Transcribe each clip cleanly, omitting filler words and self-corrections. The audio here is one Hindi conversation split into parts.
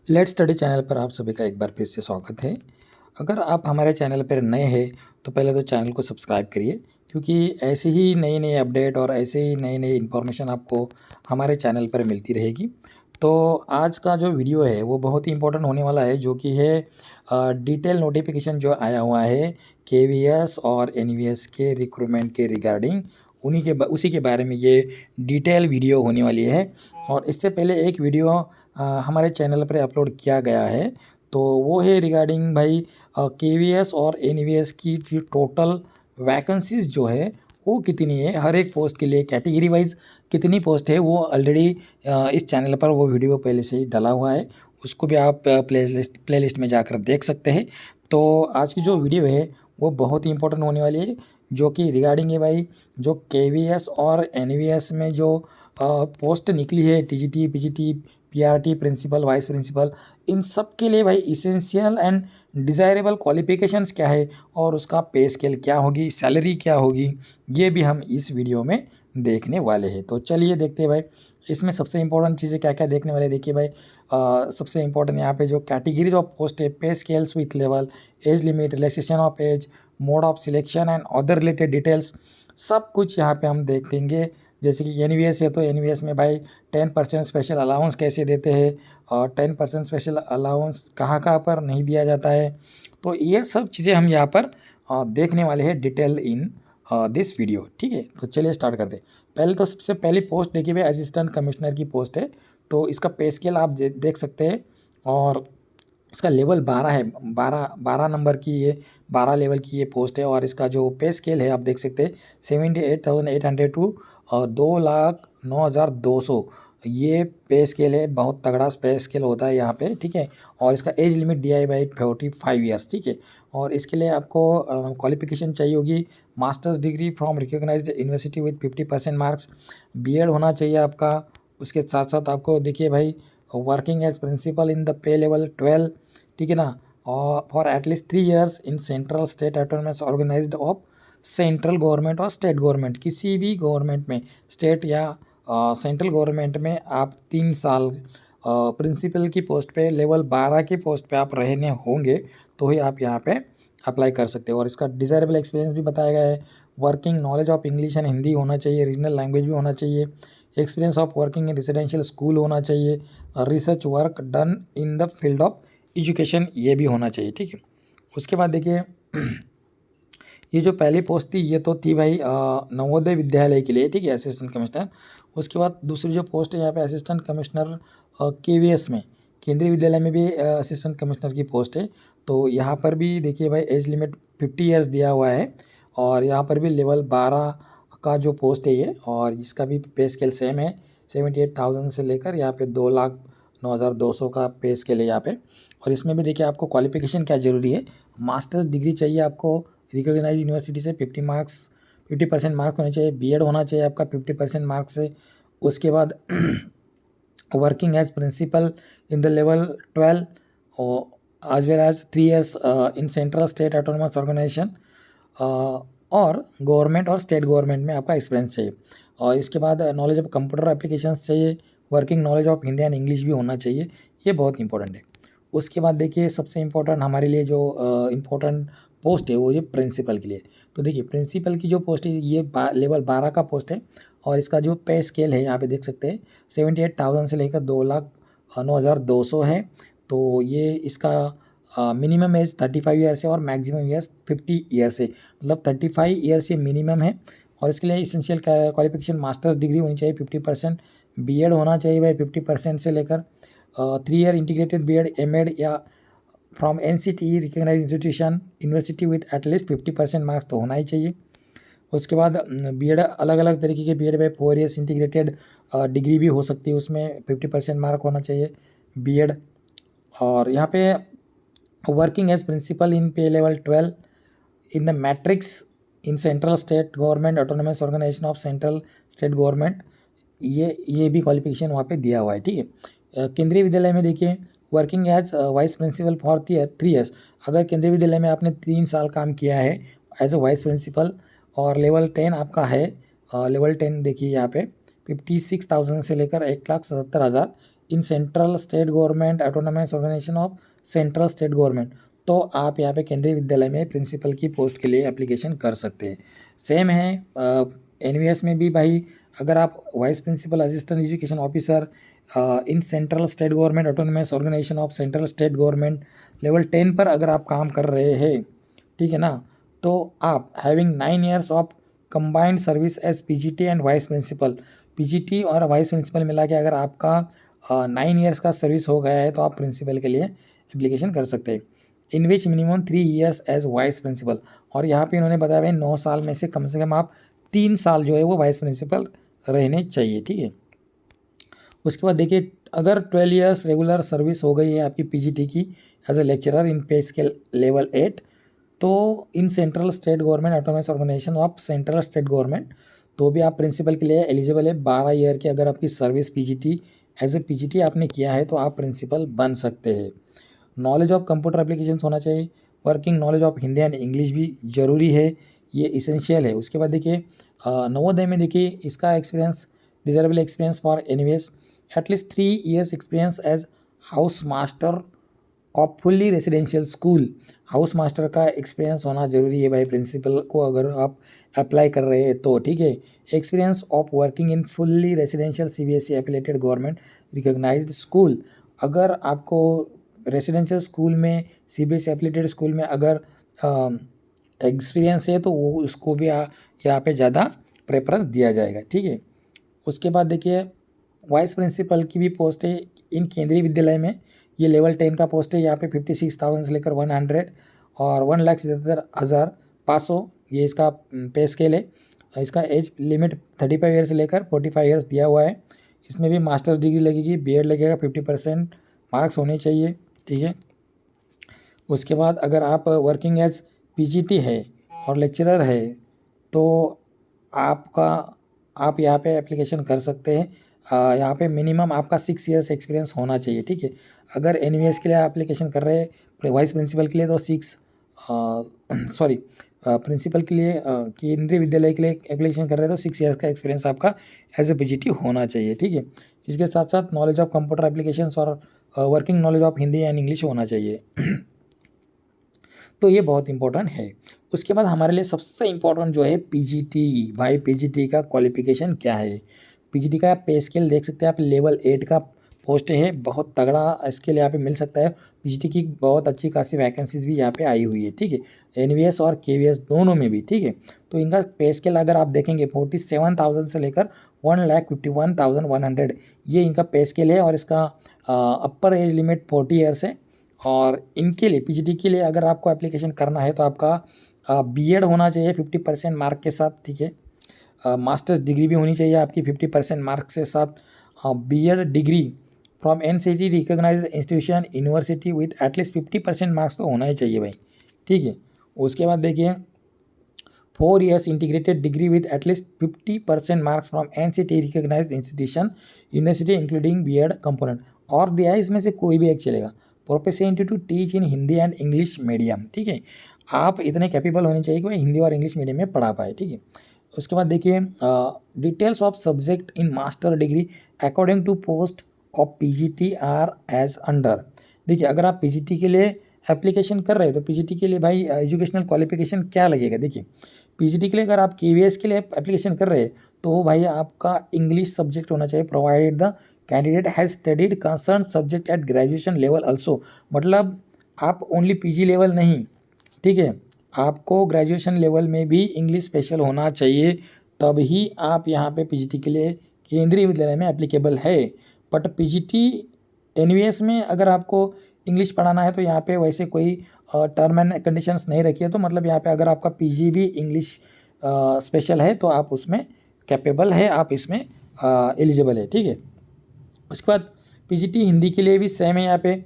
लेट्स स्टडी चैनल पर आप सभी का एक बार फिर से स्वागत है। अगर आप हमारे चैनल पर नए हैं तो पहले तो चैनल को सब्सक्राइब करिए, क्योंकि ऐसे ही नई नई अपडेट और ऐसे ही नई नई इन्फॉर्मेशन आपको हमारे चैनल पर मिलती रहेगी। तो आज का जो वीडियो है वो बहुत ही इंपॉर्टेंट होने वाला है, जो कि है डिटेल नोटिफिकेशन जो आया हुआ है केवीएस और एनवीएस के रिक्रूटमेंट के रिगार्डिंग, उसी के बारे में ये डिटेल वीडियो होने वाली है। और इससे पहले एक वीडियो हमारे चैनल पर अपलोड किया गया है, तो वो है रिगार्डिंग भाई केवीएस और एनवीएस की जो टोटल वैकेंसीज जो है वो कितनी है, हर एक पोस्ट के लिए कैटेगरी वाइज कितनी पोस्ट है, वो ऑलरेडी इस चैनल पर वो वीडियो पहले से ही डला हुआ है। उसको भी आप प्लेलिस्ट में जाकर देख सकते हैं। तो आज की जो वीडियो है वो बहुत ही इंपॉर्टेंट होने वाली है, जो कि रिगार्डिंग है भाई जो केवीएस और एनवीएस में जो पोस्ट निकली है, TGT, PGT, PRT, principal, vice principal, इन सब के लिए भाई इसेंशियल एंड डिज़ायरेबल क्वालिफिकेशंस क्या है और उसका पे स्केल क्या होगी, सैलरी क्या होगी, ये भी हम इस वीडियो में देखने वाले हैं। तो चलिए देखते हैं भाई इसमें सबसे इंपॉर्टेंट चीज़ें क्या क्या देखने वाले। देखिए भाई सबसे इंपॉर्टेंट यहाँ पे जो कैटेगरीज ऑफ पोस्ट है, pay scales with level, age limit, relaxation of age, mode of selection and other related details, सब कुछ यहाँ पे हम देखेंगे। जैसे कि एनवीएस है तो एनवीएस में भाई 10% स्पेशल अलाउंस कैसे देते हैं और 10% स्पेशल अलाउंस कहाँ कहाँ पर नहीं दिया जाता है, तो ये सब चीज़ें हम यहाँ पर देखने वाले हैं डिटेल इन दिस वीडियो। ठीक है, तो चलिए स्टार्ट करते हैं। पहले तो सबसे पहली पोस्ट देखिए भाई असिस्टेंट कमिश्नर की पोस्ट है। तो इसका पे स्केल आप देख सकते हैं और इसका लेवल 12 है, 12 नंबर की ये 12 लेवल की ये पोस्ट है। और इसका जो पे स्केल है आप देख सकते हैं 78,800 टू 2,09,200, ये पे स्केल है। बहुत तगड़ा पे स्केल होता है यहाँ पे। ठीक है, और इसका एज लिमिट दिया है भाई 45 ईयर्स। ठीक है, और इसके लिए आपको क्वालिफिकेशन चाहिए होगी masters degree from recognized university with 50% marks, BEd होना चाहिए आपका। उसके साथ साथ आपको देखिए भाई working as principal in the pay level 12, ठीक है ना, और for at least 3 years in central state autonomous organized of central government और स्टेट गवर्नमेंट, किसी भी गवर्नमेंट में, स्टेट या सेंट्रल गवर्नमेंट में आप 3 साल प्रिंसिपल की पोस्ट पे, लेवल 12 की पोस्ट पे आप रहने होंगे तो ही आप यहाँ पे अप्लाई कर सकते हो। और इसका डिज़ायरेबल एक्सपीरियंस भी बताया गया है। Working knowledge of English and Hindi होना चाहिए, रीजनल लैंग्वेज भी होना चाहिए, experience of working in residential school होना चाहिए, research work done in the field of education ये भी होना चाहिए। ठीक है, उसके बाद देखिए ये जो पहली पोस्ट थी ये तो थी भाई नवोदय विद्यालय के लिए, ठीक है, असिस्टेंट कमिश्नर। उसके बाद दूसरी जो पोस्ट है यहाँ पे असिस्टेंट कमिश्नर केवीएस में, केंद्रीय विद्यालय में भी असिस्टेंट कमिश्नर की पोस्ट है। तो यहाँ पर भी देखिए भाई एज लिमिट 50 ईयर्स दिया हुआ है और यहाँ पर भी लेवल 12 का जो पोस्ट है ये, और इसका भी पे स्केल सेम है 78,000 से लेकर यहाँ पे 2,09,200 का पे स्केल है यहाँ पे। और इसमें भी देखिए आपको क्वालिफिकेशन क्या ज़रूरी है, मास्टर्स डिग्री चाहिए आपको रिकॉग्नाइज यूनिवर्सिटी से, 50% मार्क्स होने चाहिए, बीएड होना चाहिए आपका 50% मार्क्स से। उसके बाद working as principal in the level 12 और as well as 3 years in central state autonomous organization और गवर्नमेंट और स्टेट गवर्नमेंट में आपका एक्सपीरियंस चाहिए। और इसके बाद नॉलेज ऑफ कंप्यूटर एप्लीकेशंस चाहिए, working knowledge of Hindi and English भी होना चाहिए, ये बहुत इंपॉर्टेंट है। उसके बाद देखिए सबसे इम्पोर्टेंट हमारे लिए जो इम्पोर्टेंट पोस्ट है वो ये प्रिंसिपल के लिए। तो देखिए प्रिंसिपल की जो पोस्ट है ये लेवल 12 का पोस्ट है और इसका जो पे स्केल है यहाँ पे देख सकते हैं 78,000 से लेकर 2,09,200 है। तो ये इसका मिनिमम एज 35 ईयर्स है और मैक्सिमम ईयर्स 50 ईयर्स है, मतलब 35 ईयर्स ये मिनिमम है। और इसके लिए इसेंशियल क्वालिफिकेशन मास्टर्स डिग्री होनी चाहिए 50%, बीएड होना चाहिए भाई 50% से लेकर 3 ईयर इंटीग्रेटेड बीएड, एमएड या from NCTE recognize institution university with at least 50% marks तो होना ही चाहिए। उसके बाद बीएड अलग अलग तरीके के बीएड में 4 ईयर्स इंटीग्रेटेड डिग्री भी हो सकती है, उसमें 50% मार्क होना चाहिए बीएड। और यहाँ पे working as principal in pay level 12 in the matrix in central state government autonomous organization of central state government, ये भी क्वालिफिकेशन वहाँ पे दिया हुआ है। ठीक है, केंद्रीय विद्यालय में देखिए working as vice principal for 3 years, अगर केंद्रीय विद्यालय में आपने 3 साल काम किया है एज अ वाइस प्रिंसिपल और लेवल 10 आपका है, लेवल 10 देखिए यहाँ पे 56,000 से लेकर 1,77,000 in central state government autonomous organization of central state government, तो आप यहाँ पे केंद्रीय विद्यालय में प्रिंसिपल की पोस्ट के लिए एप्लीकेशन कर सकते हैं। सेम है एनवीएस में भी भाई, अगर आप vice principal assistant education officer in central state government autonomous organization of central state government level 10 पर अगर आप काम कर रहे हैं, ठीक है ना, तो आप having 9 years of combined service as PGT and vice principal, PGT और वाइस प्रिंसिपल मिला के अगर आपका 9 ईयर्स का सर्विस हो गया है तो आप प्रिंसिपल के लिए एप्लीकेशन कर सकते हैं। In which minimum 3 years as vice principal, और यहाँ पे इन्होंने बताया भाई 9 साल में से कम आप 3 साल जो है वो वाइस प्रिंसिपल रहने चाहिए, ठीक है। उसके बाद देखिए, अगर 12 ईयर्स रेगुलर सर्विस हो गई है आपकी पीजीटी की एज ए लेक्चरर इन पे स्केल लेवल 8, तो in central state government autonomous organization of central state government, तो भी आप प्रिंसिपल के लिए एलिजिबल है। 12 ईयर की अगर आपकी service PGT as a PGT आपने किया है तो आप प्रिंसिपल बन सकते हैं। नॉलेज ऑफ कंप्यूटर एप्लीकेशंस होना चाहिए, working knowledge of Hindi and English भी ज़रूरी है, ये इसेंशियल है। उसके बाद देखिए नवोदय में देखिए इसका experience, desirable experience for anyways at least 3 years experience as house master of fully residential school, house master का एक्सपीरियंस होना जरूरी है भाई प्रिंसिपल को अगर आप अप्लाई कर रहे हैं तो, ठीक है। Experience of working in fully residential CBSE affiliated government recognized school, अगर आपको रेसिडेंशियल स्कूल में सीबीएसई एफिलेटेड स्कूल में अगर एक्सपीरियंस है तो वो उसको भी यहाँ पे ज़्यादा प्रेफरेंस दिया जाएगा, ठीक है। उसके बाद देखिए वाइस प्रिंसिपल की भी पोस्ट है इन केंद्रीय विद्यालय में, ये लेवल 10 का पोस्ट है। यहाँ पे 56,000 से लेकर 100 और 1,77,500 ये इसका पे स्केल है। इसका एज लिमिट 35 ईयर से लेकर 45 ईयर्स दिया हुआ है। इसमें भी मास्टर्स डिग्री लगेगी, बीएड लगेगा, 50% मार्क्स होने चाहिए, ठीक है। उसके बाद अगर आप वर्किंग एज पीजीटी है और लेक्चरर है तो आप यहाँ पे एप्लीकेशन कर सकते हैं। यहाँ पे मिनिमम आपका 6 ईयर्स एक्सपीरियंस होना चाहिए, ठीक है। अगर एनवीएस के लिए एप्लीकेशन कर रहे हैं वाइस प्रिंसिपल के लिए तो प्रिंसिपल के लिए केंद्रीय विद्यालय के लिए एप्लीकेशन कर रहे हैं तो 6 ईयर्स का एक्सपीरियंस आपका एज ए पीजीटी होना चाहिए, ठीक है। इसके साथ साथ नॉलेज ऑफ कंप्यूटर एप्लीकेशंस और working knowledge of Hindi and English होना चाहिए तो ये बहुत इंपॉर्टेंट है। उसके बाद हमारे लिए सबसे इम्पोर्टेंट जो है पीजीटी, भाई पीजीटी का क्वालिफिकेशन क्या है। पीजीटी का पे स्केल देख सकते हैं आप, लेवल 8 का पोस्ट है, बहुत तगड़ा स्केल यहाँ पे मिल सकता है। पीजीटी की बहुत अच्छी खासी वैकेंसीज भी यहाँ पे आई हुई है, ठीक है, एनवीएस और केवीएस दोनों में भी, ठीक है। तो इनका पे स्केल अगर आप देखेंगे 47,000 से लेकर 1,51,100 ये इनका पे स्केल है। और इसका अपर एज लिमिट 40 ईयर्स है। और इनके लिए पीजीटी के लिए अगर आपको एप्लीकेशन करना है तो आपका बीएड होना चाहिए 50% मार्क के साथ, ठीक है। मास्टर्स डिग्री भी होनी चाहिए आपकी 50% मार्क्स के साथ। BEd degree from NCT recognized institution university with at least 50% marks तो होना ही चाहिए भाई, ठीक है। उसके बाद देखिए 4 years integrated degree with at least 50% marks from NCT recognized institution university including BEd component, और दिया है इसमें से कोई भी एक चलेगा। Proficient to teach in Hindi and English medium, ठीक है। आप इतने कैपेबल होने चाहिए कि भाई हिंदी और इंग्लिश मीडियम में पढ़ा पाए, ठीक है। उसके बाद देखिए details of subject in master degree according to post of PGT are as under. देखिए अगर आप पीजीटी के लिए एप्लीकेशन कर रहे हैं तो पीजीटी के लिए भाई एजुकेशनल क्वालिफिकेशन क्या लगेगा। देखिए पीजीटी के लिए अगर आप केवीएस के लिए एप्लीकेशन कर रहे हैं तो भाई आपका इंग्लिश सब्जेक्ट होना चाहिए, provided the candidate has studied concern subject at graduation level also. मतलब आप ओनली पीजी लेवल नहीं, ठीक है, आपको ग्रेजुएशन लेवल में भी इंग्लिश स्पेशल होना चाहिए, तभी आप यहाँ पे पीजीटी के लिए केंद्रीय विद्यालय में एप्लीकेबल है। बट पीजीटी एनवीएस में अगर आपको इंग्लिश पढ़ाना है तो यहाँ पे वैसे कोई टर्म एंड कंडीशंस नहीं रखी है। तो मतलब यहाँ पे अगर आपका पीजी भी इंग्लिश स्पेशल है तो आप उसमें कैपेबल है, आप इसमें एलिजिबल है, ठीक है। उसके बाद पीजीटी हिंदी के लिए भी सेम है। यहाँ पे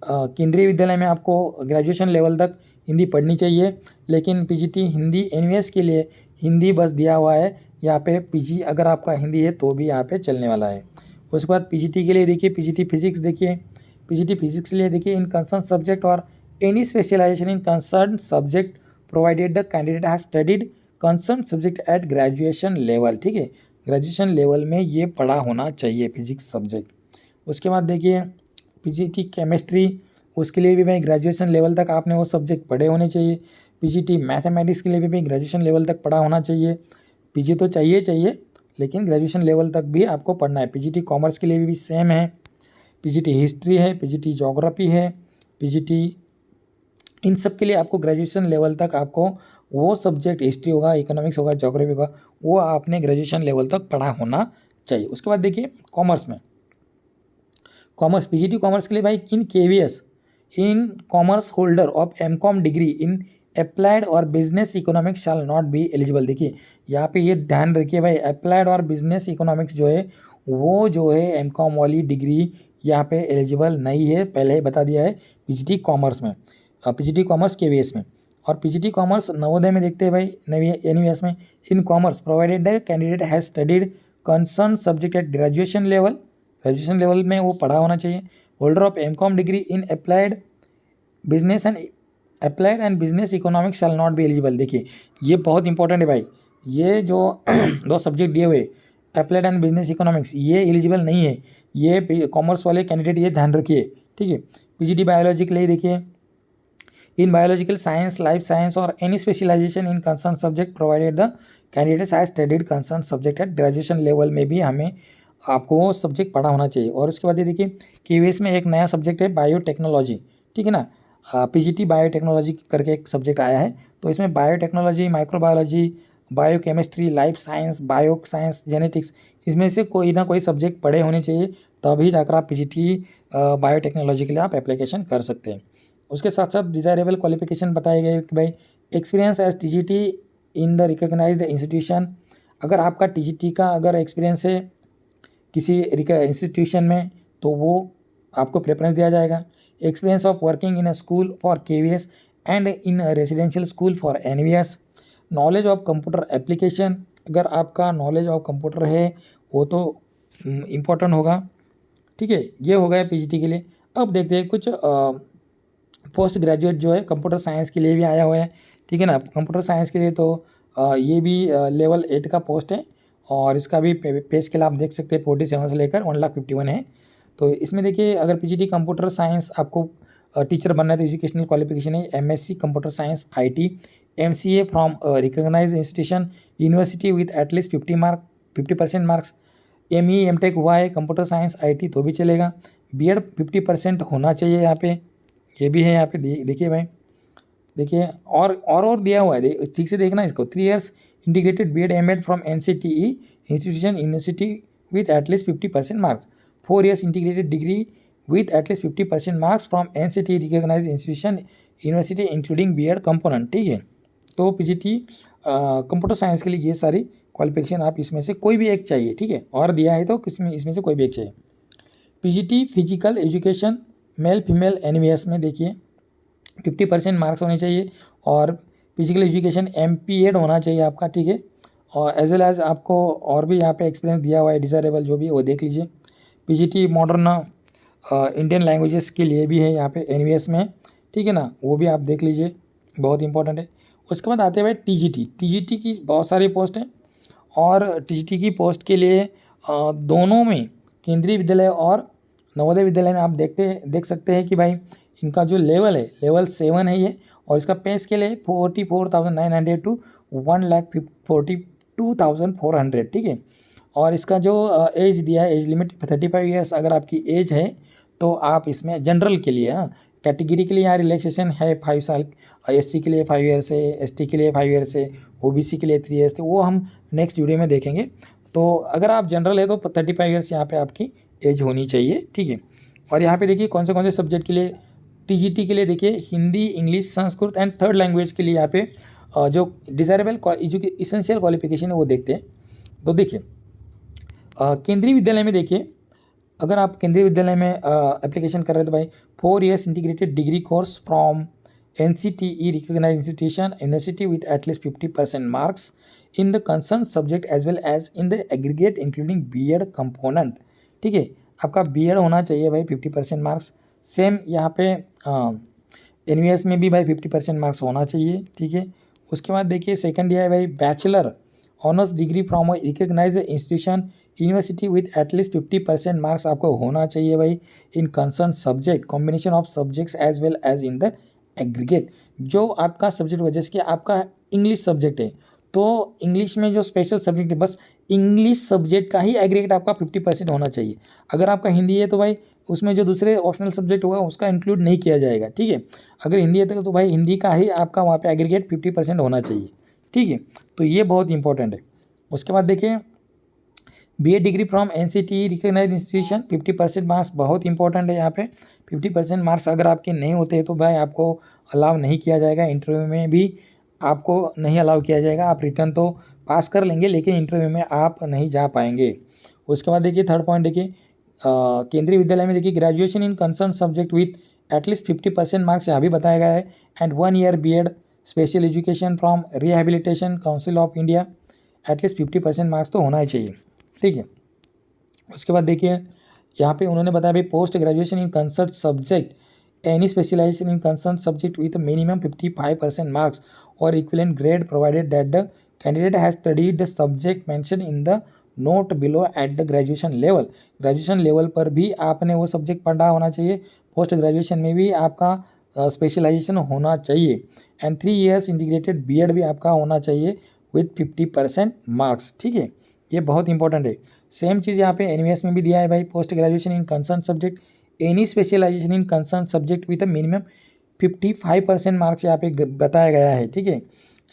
केंद्रीय विद्यालय में आपको ग्रेजुएशन लेवल तक हिंदी पढ़नी चाहिए, लेकिन पीजीटी हिंदी एनवीएस के लिए हिंदी बस दिया हुआ है। यहाँ पे पीजी अगर आपका हिंदी है तो भी यहाँ पे चलने वाला है। उसके बाद पीजीटी के लिए देखिए पीजीटी फिजिक्स, देखिए पीजीटी फिजिक्स के लिए देखिए इन कंसर्न सब्जेक्ट और any specialisation in concern subject provided the candidate has studied concern subject at graduation level, ठीक है, ग्रेजुएशन लेवल में ये पढ़ा होना चाहिए फिजिक्स सब्जेक्ट। उसके बाद देखिए पीजीटी केमिस्ट्री, उसके लिए भी भाई ग्रेजुएशन लेवल तक आपने वो सब्जेक्ट पढ़े होने चाहिए। पीजीटी मैथमेटिक्स के लिए भी भाई ग्रेजुएशन लेवल तक पढ़ा होना चाहिए। पीजी तो चाहिए लेकिन ग्रेजुएशन लेवल तक भी आपको पढ़ना है। पीजीटी कॉमर्स के लिए भी सेम है। पीजीटी हिस्ट्री है, पीजीटी ज्योग्राफी है, पीजीटी, इन सब के लिए आपको ग्रेजुएशन लेवल तक आपको वो सब्जेक्ट, हिस्ट्री होगा, इकोनॉमिक्स होगा, ज्योग्राफी होगा, वो आपने ग्रेजुएशन लेवल तक पढ़ा होना चाहिए। उसके बाद देखिए कॉमर्स में, कॉमर्स पीजीटी कॉमर्स के लिए भाई in KVS, in commerce holder of MCom degree in applied और business economics shall not be eligible. देखिए यहाँ पे ये ध्यान रखिए भाई, अप्लाइड और बिजनेस इकोनॉमिक्स जो है वो जो है एमकॉम वाली डिग्री यहाँ पे एलिजिबल नहीं है, पहले ही बता दिया है पीजीटी कॉमर्स में, पीजीटी कॉमर्स केवीएस में। और पीजीटी कॉमर्स नवोदय में देखते हैं भाई, एनवीएस में, in commerce provided the candidate has studied concern subject at graduation level, graduation level में वो पढ़ा होना चाहिए। Holder of MCom degree in applied and business economics shall not be eligible. देखिए ये बहुत इंपॉर्टेंट है भाई, ये जो दो सब्जेक्ट दिए हुए अप्लाइड एंड बिजनेस इकोनॉमिक्स, ये एलिजिबल नहीं है, ये कॉमर्स वाले कैंडिडेट ये ध्यान रखिए, ठीक है। पीजीटी बायोलॉजी के लिए देखिए, in biological science, life science और any specialisation in concern subject provided the candidates has studied concern subject at graduation level में भी हमें आपको वो सब्जेक्ट पढ़ा होना चाहिए। और उसके बाद ये देखिए केवीएस में एक नया सब्जेक्ट है बायोटेक्नोलॉजी, ठीक है ना, पीजीटी बायोटेक्नोलॉजी करके एक सब्जेक्ट आया है, तो इसमें biotechnology, microbiology, biochemistry, life science, bio science, genetics, इसमें से कोई ना कोई सब्जेक्ट पढ़े होने चाहिए, तभी जाकर आप पीजीटी बायोटेक्नोलॉजी के लिए आप एप्लीकेशन कर सकते हैं। उसके साथ साथ डिज़ायरेबल क्वालिफिकेशन बताए गए कि भाई experience as TGT in the recognized institution, अगर आपका टीजीटी का अगर एक्सपीरियंस है किसी इंस्टीट्यूशन में तो वो आपको प्रेफरेंस दिया जाएगा। Experience of working in a school for KVS and in a residential school for NVS. Knowledge of computer application, अगर आपका नॉलेज ऑफ कंप्यूटर है वो तो इम्पोर्टेंट होगा, ठीक है। ये हो गया पीजीटी के लिए। अब देखते हैं कुछ पोस्ट ग्रेजुएट जो है कंप्यूटर साइंस के लिए भी आया हुआ है, ठीक है ना। कंप्यूटर साइंस के लिए तो ये भी लेवल 8 का पोस्ट है, और इसका भी पे स्केल आप देख सकते हैं 47 से लेकर 1,51,000 है। तो इसमें देखिए अगर पीजीटी कंप्यूटर साइंस आपको टीचर बनना है तो एजुकेशनल क्वालिफिकेशन है MSc computer science IT, MCA from recognized institution university with at least 50% marks. ME MTech हुआ है कंप्यूटर साइंस आईटी तो भी चलेगा। बीएड 50% होना चाहिए यहाँ पे, ये भी है यहाँ पे देखिए भाई, देखिए और दिया हुआ है, ठीक से देखना इसको। 3 years integrated BEd MEd from NCTE institution university with at least 50% marks. 4 years integrated degree with at least 50% marks from NCTE recognized institution university including BEd component, ठीक है। तो पीजीटी कंप्यूटर साइंस के लिए ये सारी क्वालिफिकेशन आप इसमें से कोई भी एक चाहिए, ठीक है, और दिया है तो इसमें से कोई भी एक चाहिए। PGT physical education male female NVS में देखिए 50% मार्क्स होने चाहिए, और फिजिकल एजुकेशन एमपीएड होना चाहिए आपका, ठीक है। और एज वेल एज आपको और भी यहाँ पे एक्सपीरियंस दिया हुआ है डिज़ायरेबल जो भी है वो देख लीजिए। पीजीटी मॉडर्न इंडियन लैंग्वेजेस के लिए भी है यहाँ पे एनवीएस में, ठीक है ना, वो भी आप देख लीजिए, बहुत इंपॉर्टेंट है। उसके बाद आते हैं टीजीटी की बहुत सारी पोस्ट हैं, और टीजीटी की पोस्ट के लिए दोनों में केंद्रीय विद्यालय और नवोदय विद्यालय में आप देख सकते हैं कि भाई इनका जो लेवल है लेवल 7 है ये, और इसका पे स्केल है 44,900 टू 1,42,400, ठीक है। और इसका जो एज दिया है, एज लिमिट 35 ईयर्स अगर आपकी एज है तो आप इसमें जनरल के लिए, हाँ, कैटेगरी के लिए यहाँ रिलैक्सेशन है 5 साल, एससी के लिए 5 ईयर्स है, एसटी के लिए 5 ईयर्स है, ओबीसी के लिए 3 ईयर्स, तो वो हम नेक्स्ट वीडियो में देखेंगे। तो अगर आप जनरल है तो 35 ईयर्स यहाँ पे आपकी एज होनी चाहिए, ठीक है। और यहाँ पे देखिए कौन से सब्जेक्ट के लिए टीजीटी के लिए देखिए Hindi, English, Sanskrit and third language के लिए यहाँ पे जो डिज़ायरेबल इसेंशियल क्वालिफिकेशन है वो देखते हैं। तो देखिए केंद्रीय विद्यालय में देखिए, अगर आप केंद्रीय विद्यालय में एप्लीकेशन कर रहे हैं तो भाई 4 years integrated degree course from NCTE recognized institution university with at least 50% marks in the concern subject as well as in the aggregate including BEd component, ठीक है। आपका बीएड होना चाहिए भाई 50% मार्क्स। सेम यहाँ पे एनवीएस में भी भाई 50% मार्क्स होना चाहिए, ठीक है। उसके बाद देखिए सेकंड दिया है भाई bachelor honours degree from a recognized institution university with at least 50% marks आपको होना चाहिए भाई in concern subject, combination of subjects as well as in the aggregate. जो आपका सब्जेक्ट होगा, जैसे कि आपका इंग्लिश सब्जेक्ट है तो इंग्लिश में जो स्पेशल सब्जेक्ट है बस इंग्लिश सब्जेक्ट का ही एग्रीगेट आपका 50% होना चाहिए। अगर आपका हिंदी है तो भाई उसमें जो दूसरे ऑप्शनल सब्जेक्ट होगा उसका इंक्लूड नहीं किया जाएगा, ठीक है। अगर हिंदी है तो भाई हिंदी का ही आपका वहाँ पे एग्रीगेट 50% होना चाहिए, ठीक है। तो ये बहुत इंपॉर्टेंट है। उसके बाद देखिए BA degree from NCT recognize institution 50% marks बहुत इंपॉर्टेंट है यहाँ पे। 50% मार्क्स अगर आपके नहीं होते हैं तो भाई आपको अलाउ नहीं किया जाएगा, इंटरव्यू में भी आपको नहीं अलाउ किया जाएगा। आप रिटर्न तो पास कर लेंगे लेकिन इंटरव्यू में आप नहीं जा पाएंगे। उसके बाद देखिए थर्ड पॉइंट देखिए केंद्रीय विद्यालय में देखिए graduation in concern subject with at least 50% marks यहाँ भी बताया गया है। And 1 year BEd special education from rehabilitation council of India, at least 50% marks तो होना ही चाहिए, ठीक है। उसके बाद देखिए यहाँ पे उन्होंने बताया भाई post graduation in concern subject any specialisation in concern subject with minimum 55% marks और equivalent grade provided that the candidate has studied the subject mention in the note below at the graduation level. Graduation level पर भी आपने वो सब्जेक्ट पढ़ा होना चाहिए, पोस्ट ग्रेजुएशन में भी आपका स्पेशलाइजेशन होना चाहिए। एंड 3 ईयर्स इंटीग्रेटेड बीएड भी आपका होना चाहिए विथ 50% मार्क्स, ठीक है। ये बहुत इंपॉर्टेंट है। सेम चीज़ यहाँ पे एनवीएस में भी दिया है भाई post graduation in concern subject any specialisation in concern subject with a minimum 55% marks यहाँ पे बताया गया है, ठीक है।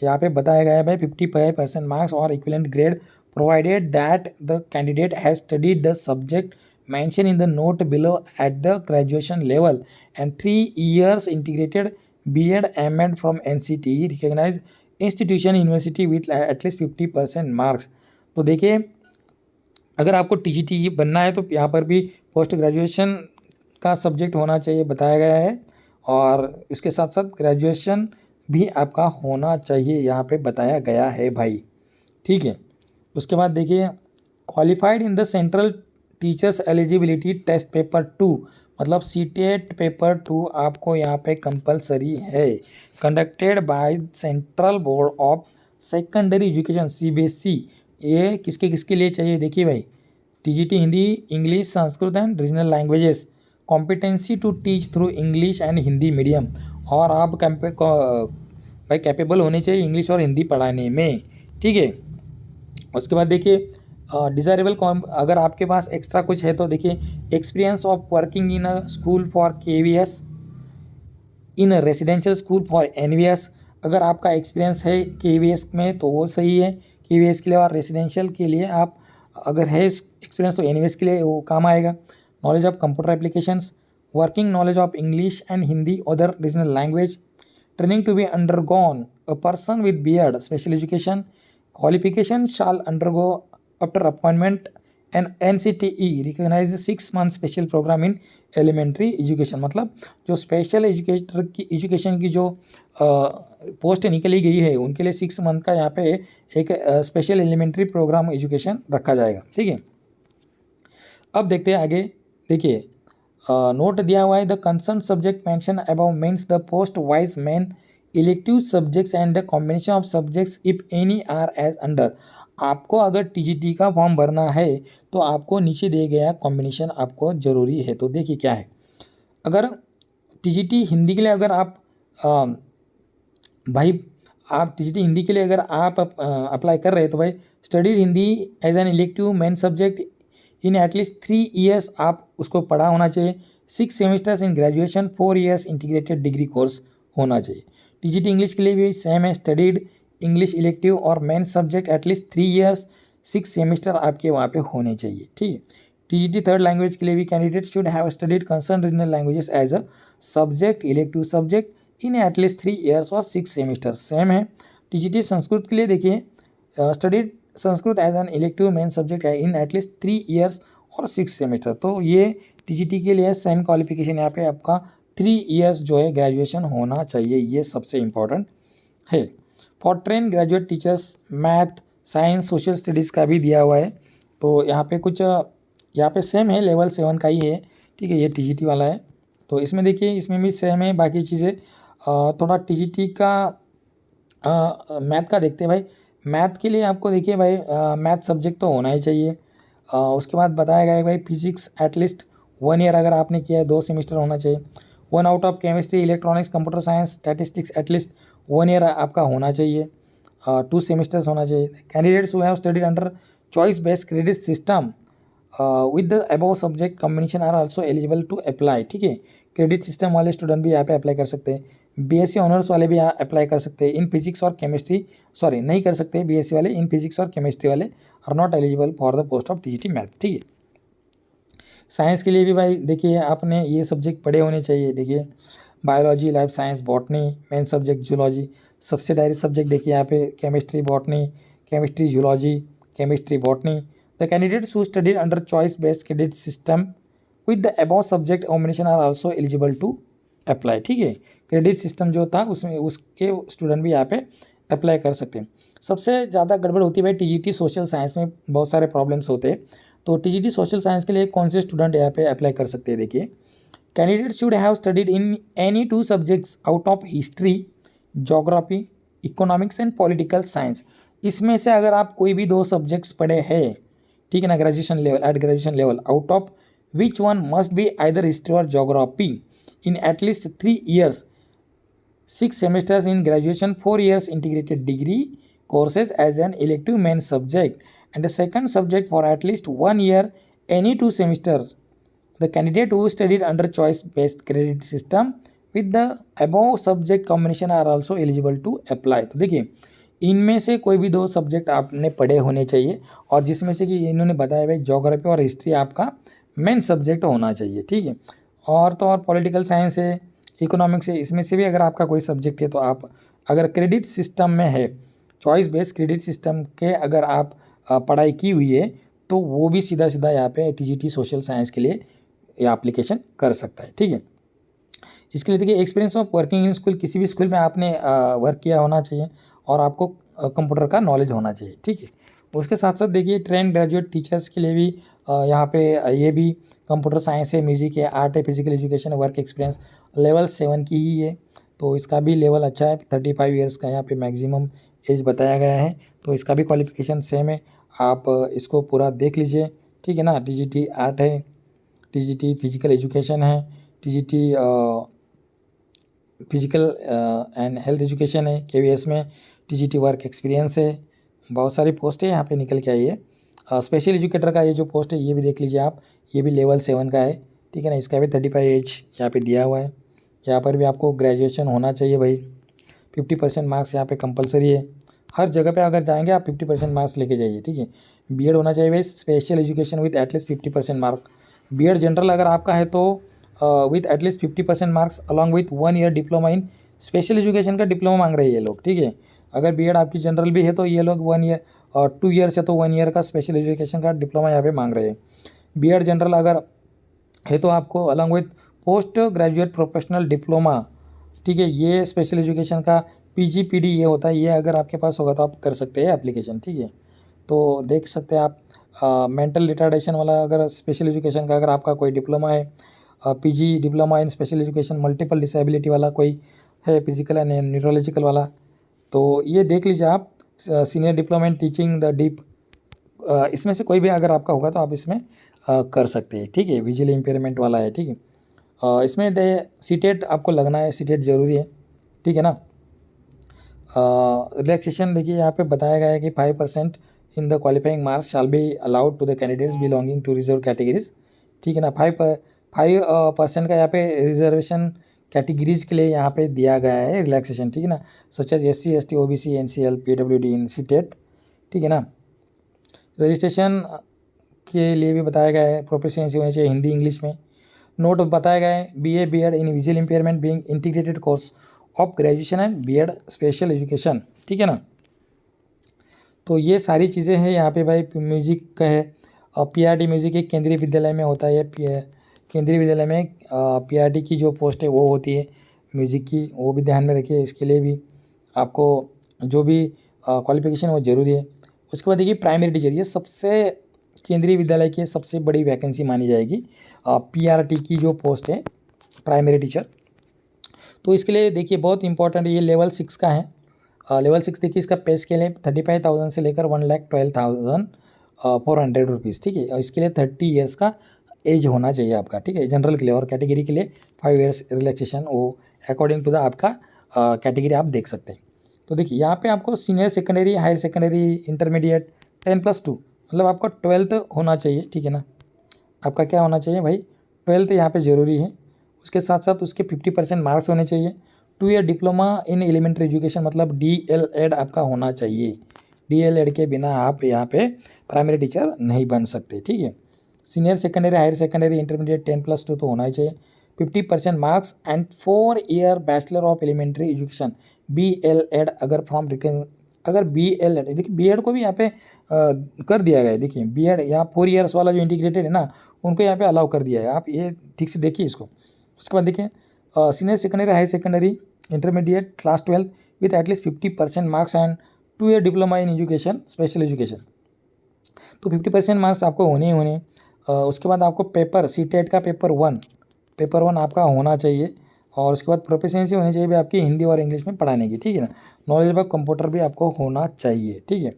यहाँ पे बताया गया है भाई 55% मार्क्स और equivalent grade provided that the candidate has studied the subject mentioned in the note below at the graduation level and 3 years integrated B.Ed M.Ed from NCT recognized institution university with at least 50% marks। तो देखिए अगर आपको टीजीटी बनना है तो यहाँ पर भी पोस्ट ग्रेजुएशन का सब्जेक्ट होना चाहिए बताया गया है और इसके साथ साथ ग्रेजुएशन भी आपका होना चाहिए यहाँ पे बताया गया है भाई, ठीक है। उसके बाद देखिए qualified in the central teachers eligibility test paper 2 मतलब सीटेट पेपर 2 आपको यहाँ पे कंपलसरी है। Conducted by central board of secondary education CBSE. ये किसके किसके लिए चाहिए देखिए भाई TGT Hindi, English, Sanskrit and regional languages, competency to teach through English and Hindi medium. और आप भाई कैपेबल होने चाहिए इंग्लिश और हिंदी पढ़ाने में, ठीक है। उसके बाद देखिए डिज़ायरेबल अगर आपके पास एक्स्ट्रा कुछ है तो देखिए experience of working in a school for KVS, in residential school for NVS. अगर आपका एक्सपीरियंस है केवीएस में तो वो सही है केवीएस के लिए, और रेसिडेंशियल के लिए आप अगर है एक्सपीरियंस तो एनवीएस के लिए वो काम आएगा। Knowledge of computer applications, working knowledge of English and Hindi other regional language, training to be undergone a person with BEd special education, qualification shall undergo after appointment an NCTE recognized 6 month special program in elementary education। मतलब जो स्पेशल एजुकेटर की एजुकेशन की जो पोस्ट निकली गई है उनके लिए 6 मंथ का यहाँ पे एक स्पेशल एलिमेंट्री प्रोग्राम एजुकेशन रखा जाएगा, ठीक है। अब देखते हैं आगे देखिए नोट दिया हुआ है the concern subject mention about means the post wise main elective subjects and the combination of subjects if any are as under. आपको अगर टीजीटी का फॉर्म भरना है तो आपको नीचे दिए गया कॉम्बिनेशन आपको ज़रूरी है। तो देखिए क्या है, अगर टीजीटी हिंदी के लिए अगर आप भाई आप टीजीटी हिंदी के लिए अगर आप अप्लाई कर रहे हैं तो भाई studied Hindi as an elective main subject in at least 3 years आप उसको पढ़ा होना चाहिए। 6 semesters in graduation, 4 years integrated degree course होना चाहिए। टीजीटी इंग्लिश के लिए भी सेम है, स्टडीड इंग्लिश इलेक्टिव और main subject at least 3 years 6 semester आपके वहाँ पे होने चाहिए, ठीक है। टीजीटी थर्ड लैंग्वेज के लिए भी candidate should have studied concern regional languages as a subject elective subject in at least 3 years और 6 सेमेस्टर, सेम है। टीजीटी संस्कृत के लिए देखिए studied Sanskrit as an elective main subject in at least 3 years और 6 सेमेस्टर। तो ये टीजीटी के लिए सेम क्वालिफिकेशन यहाँ पे आपका 3 ईयर्स जो है ग्रेजुएशन होना चाहिए, ये सबसे इम्पोर्टेंट है। For train graduate teachers math, science, social studies का भी दिया हुआ है। तो यहाँ पे कुछ यहाँ पे सेम है, लेवल 7 का ही है, ठीक है। ये टीजीटी वाला है तो इसमें देखिए इसमें भी सेम है। बाकी चीज़ें थोड़ा टीजीटी का मैथ का देखते हैं भाई। मैथ के लिए आपको देखिए भाई मैथ सब्जेक्ट तो होना ही चाहिए। उसके बाद बताया गया है भाई फिजिक्स एटलीस्ट 1 ईयर अगर आपने किया है 2 सेमेस्टर होना चाहिए। 1 out of chemistry electronics computer science statistics at least 1 year आपका होना चाहिए। 2 सेमेस्टर्स होना चाहिए। Candidates who have studied under choice based credit system with the above subject combination are also eligible to apply. ठीक है, क्रेडिट सिस्टम वाले स्टूडेंट भी यहाँ पे अप्लाई कर सकते हैं। बीएससी ऑनर्स वाले भी यहाँ अप्लाई कर सकते हैं इन फिजिक्स और केमिस्ट्री, सॉरी नहीं कर सकते बीएससी वाले, इन फिजिक्स और केमिस्ट्री वाले are not eligible for the post of TGT math. ठीक है, साइंस के लिए भी भाई देखिए आपने ये सब्जेक्ट पढ़े होने चाहिए। देखिए biology, life science, botany, main subject zoology, subsidiary subject देखिए यहाँ पे chemistry, botany, chemistry, zoology, chemistry, botany. The candidates who studied under choice based credit system with the above subject combination are also eligible to apply. ठीक है, क्रेडिट सिस्टम जो था उसमें उसके स्टूडेंट भी यहाँ पे अप्लाई कर सकते हैं। सबसे ज़्यादा गड़बड़ होती है भाई टीजीटी सोशल साइंस में, बहुत सारे प्रॉब्लम्स होते हैं। तो टीजीटी सोशल साइंस के लिए कौन से स्टूडेंट यहाँ पे अप्लाई कर सकते हैं? देखिए candidate should have studied in any 2 subjects out of history, geography, economics and political science. इसमें से अगर आप कोई भी 2 सब्जेक्ट्स पढ़े हैं, ठीक है ना, graduation level, at graduation level, out of which one must be either history or geography in at least 3 years, 6 semesters in graduation, 4 years integrated degree courses as an elective main subject, and the second subject for at least 1 year, any 2 semesters. The candidate who studied under choice-based credit system with the above subject combination are also eligible to apply. तो देखिए इनमें से कोई भी 2 सब्जेक्ट आपने पढ़े होने चाहिए, और जिसमें से कि इन्होंने बताया भाई ज्योग्राफी और हिस्ट्री आपका मेन सब्जेक्ट होना चाहिए। ठीक है, और तो और पॉलिटिकल साइंस है, इकोनॉमिक्स है, इसमें से भी अगर आपका कोई सब्जेक्ट है तो आप अगर क्रेडिट सिस्टम में है, चॉइस बेस्ड क्रेडिट सिस्टम के अगर आप पढ़ाई की हुई है तो वो भी सीधा सीधा यहाँ पे टीजीटी सोशल साइंस के लिए ये एप्लीकेशन कर सकता है। ठीक है, इसके लिए देखिए experience of working in school, किसी भी स्कूल में आपने वर्क किया होना चाहिए और आपको कंप्यूटर का नॉलेज होना चाहिए। ठीक है, उसके साथ साथ देखिए ट्रेन ग्रेजुएट टीचर्स के लिए भी यहाँ पे ये भी कंप्यूटर साइंस है, म्यूजिक है, आर्ट है, physical education, work experience level 7 की ही है, तो इसका भी लेवल अच्छा है। 35 ईयर्स का यहाँ पे मैक्सिमम एज बताया गया है, तो इसका भी क्वालिफिकेशन सेम है। आप इसको पूरा देख लीजिए। ठीक है ना, टीजीटी आर्ट है, टीजीटी फिजिकल एजुकेशन है, TGT physical and health education है, केवीएस में टीजीटी वर्क एक्सपीरियंस है। बहुत सारी पोस्ट है यहाँ पे निकल के आई है। स्पेशल एजुकेटर का ये जो पोस्ट है ये भी देख लीजिए आप, ये भी लेवल 7 का है। ठीक है ना, इसका भी 35 एज यहाँ पे दिया हुआ है। यहाँ पर भी आपको ग्रेजुएशन होना चाहिए भाई, 50% मार्क्स यहाँ पे कंपलसरी है। हर जगह पे अगर जाएंगे आप 50% मार्क्स लेके जाइए। ठीक है, बीएड होना चाहिए भाई, special education with at least 50% mark. BEd general अगर आपका है तो with at least 50% marks along with 1 year diploma in special education का डिप्लोमा मांग रहे हैं ये लोग। ठीक है, अगर बीएड आपकी जनरल भी है तो ये लोग 1 ईयर और 2 ईयर से तो 1 ईयर का स्पेशल एजुकेशन का डिप्लोमा यहाँ पे मांग रहे हैं। बीएड जनरल अगर है तो आपको along with post graduate professional diploma, ठीक है, ये स्पेशल एजुकेशन का पीजीपीडी ये होता है, ये अगर आपके पास होगा तो आप कर सकते हैं एप्लीकेशन। ठीक है, तो देख सकते हैं आप मेंटल रिटार्डेशन वाला अगर स्पेशल एजुकेशन का अगर आपका कोई डिप्लोमा है, PG diploma in special education, multiple disability वाला कोई है, फिजिकल एंड न्यूरोलॉजिकल वाला, तो ये देख लीजिए आप। Senior diploma in teaching the deep, इसमें से कोई भी अगर आपका होगा तो आप इसमें कर सकते हैं। ठीक है, विजुअल इम्पेयरमेंट वाला है। ठीक है, इसमें दे सीटेट आपको लगना है, सीटेट ज़रूरी है। ठीक है ना, रिलैक्सेशन देखिए यहाँ पे बताया गया है कि 5% in the qualifying marks shall be allowed to the candidates belonging to reserve categories. ठीक है ना, 5% का यहाँ पे रिजर्वेशन कैटेगरीज के लिए यहाँ पे दिया गया है रिलैक्सेशन। ठीक है ना, such as SC ST OBC NCL PWD in CTET. ठीक है ना, रजिस्ट्रेशन के लिए भी बताया गया है प्रोफिशिएंसी होनी चाहिए हिंदी इंग्लिश में। नोट बताया गया है BA BEd in visual impairment being integrated course of graduation and BEd special education. ठीक है ना, तो ये सारी चीज़ें हैं यहाँ पे भाई। म्यूजिक का है, PRT म्यूजिक एक केंद्रीय विद्यालय में होता है, केंद्रीय विद्यालय में PRT की जो पोस्ट है वो होती है म्यूज़िक की, वो भी ध्यान में रखिए। इसके लिए भी आपको जो भी क्वालिफिकेशन वो ज़रूरी है। उसके बाद देखिए प्राइमरी टीचर, ये सबसे केंद्रीय विद्यालय की सबसे बड़ी वैकेंसी मानी जाएगी, PRT की जो पोस्ट है प्राइमरी टीचर। तो इसके लिए देखिए बहुत इंपॉर्टेंट, ये लेवल 6 का है। लेवल 6 देखिए, इसका पे स्केल है 35,000 से लेकर 1,12,400 रुपीज़, ठीक है। और इसके लिए 30 ईयर्स का एज होना चाहिए आपका, ठीक है। जनरल के लिए और कैटेगरी के लिए 5 ईयर्स रिलैक्सेशन, वो अकॉर्डिंग टू द आपका कैटेगरी आप देख सकते हैं। तो देखिए यहाँ पे आपको senior secondary, higher secondary, intermediate 10+2 मतलब आपका 12th होना चाहिए, ठीक है ना। आपका क्या होना चाहिए भाई, 12th यहाँ पे ज़रूरी है। उसके साथ साथ उसके 50% मार्क्स होने चाहिए। 2 year diploma in elementary education मतलब DL.Ed आपका होना चाहिए। DL.Ed के बिना आप यहाँ पे प्राइमरी टीचर नहीं बन सकते, ठीक है। Senior secondary, higher secondary, intermediate 10+2 तो होना ही चाहिए। 50% marks and 4 year bachelor of elementary education BL.Ed अगर फ्रॉम अगर BL.Ed, देखिए B.Ed को भी यहाँ पे कर दिया गया है। देखिए B.Ed यहाँ 4 ईयर्स वाला जो इंटीग्रेटेड है ना, उनको यहाँ पे अलाउ कर दिया है। आप ये ठीक से देखिए इसको। उसके बाद देखिए senior secondary, higher secondary, intermediate, class 12 with at least 50% marks and 2 year diploma in education, special education, तो 50% मार्क्स आपको होने ही होने। उसके बाद आपको पेपर CTET का पेपर 1 आपका होना चाहिए। और उसके बाद प्रोफिशिएंसी होनी चाहिए भी आपकी हिंदी और इंग्लिश में पढ़ाने की, ठीक है ना। नॉलेज ऑफ कंप्यूटर भी आपको होना चाहिए, ठीक है।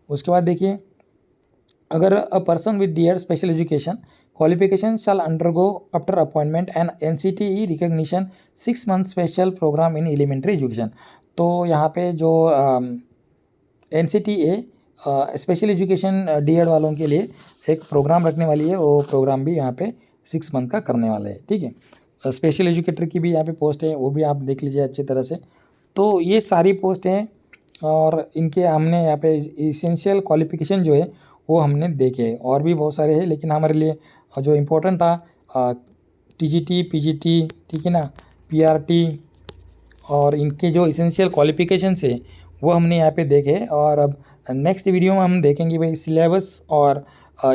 उसके बाद देखिए, अगर a person with D.Ed special education qualification shall undergo after appointment and NCTE recognition 6 month special programme in elementary education. तो यहाँ पे जो NCTA स्पेशल एजुकेशन D.Ed वालों के लिए एक प्रोग्राम रखने वाली है, वो प्रोग्राम भी यहाँ पे 6 मंथ का करने वाले हैं, ठीक है। स्पेशल एजुकेटर की भी यहाँ पे पोस्ट है, वो भी आप देख लीजिए अच्छी तरह से। तो ये सारी पोस्ट हैं और इनके हमने यहाँ पे इसेंशियल क्वालिफिकेशन जो है वो हमने देखे। और भी बहुत सारे हैं, लेकिन हमारे लिए जो इम्पोर्टेंट था TGT, PGT, ठीक है ना, PRT, और इनके जो इसेंशियल क्वालिफिकेशंस है वो हमने यहाँ पे देखे। और अब नेक्स्ट वीडियो में हम देखेंगे भाई सिलेबस और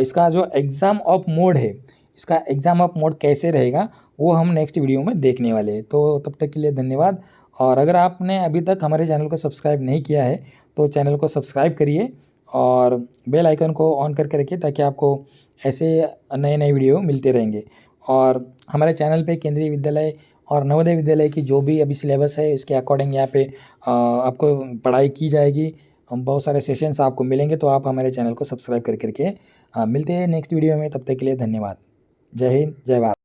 इसका जो एग्ज़ाम ऑफ मोड है, इसका एग्ज़ाम ऑफ मोड कैसे रहेगा वो हम नेक्स्ट वीडियो में देखने वाले हैं। तो तब तक के लिए धन्यवाद। और अगर आपने अभी तक हमारे चैनल को सब्सक्राइब नहीं किया है तो चैनल को सब्सक्राइब करिए और बेल आइकन को ऑन करके रखिए, ताकि आपको ऐसे नए नए वीडियो मिलते रहेंगे। और हमारे चैनल पे केंद्रीय विद्यालय और नवोदय विद्यालय की जो भी अभी सिलेबस है इसके अकॉर्डिंग यहाँ पे आपको पढ़ाई की जाएगी। बहुत सारे सेशंस आपको मिलेंगे, तो आप हमारे चैनल को सब्सक्राइब कर करके मिलते हैं नेक्स्ट वीडियो में। तब तक के लिए धन्यवाद। जय हिंद, जय भारत।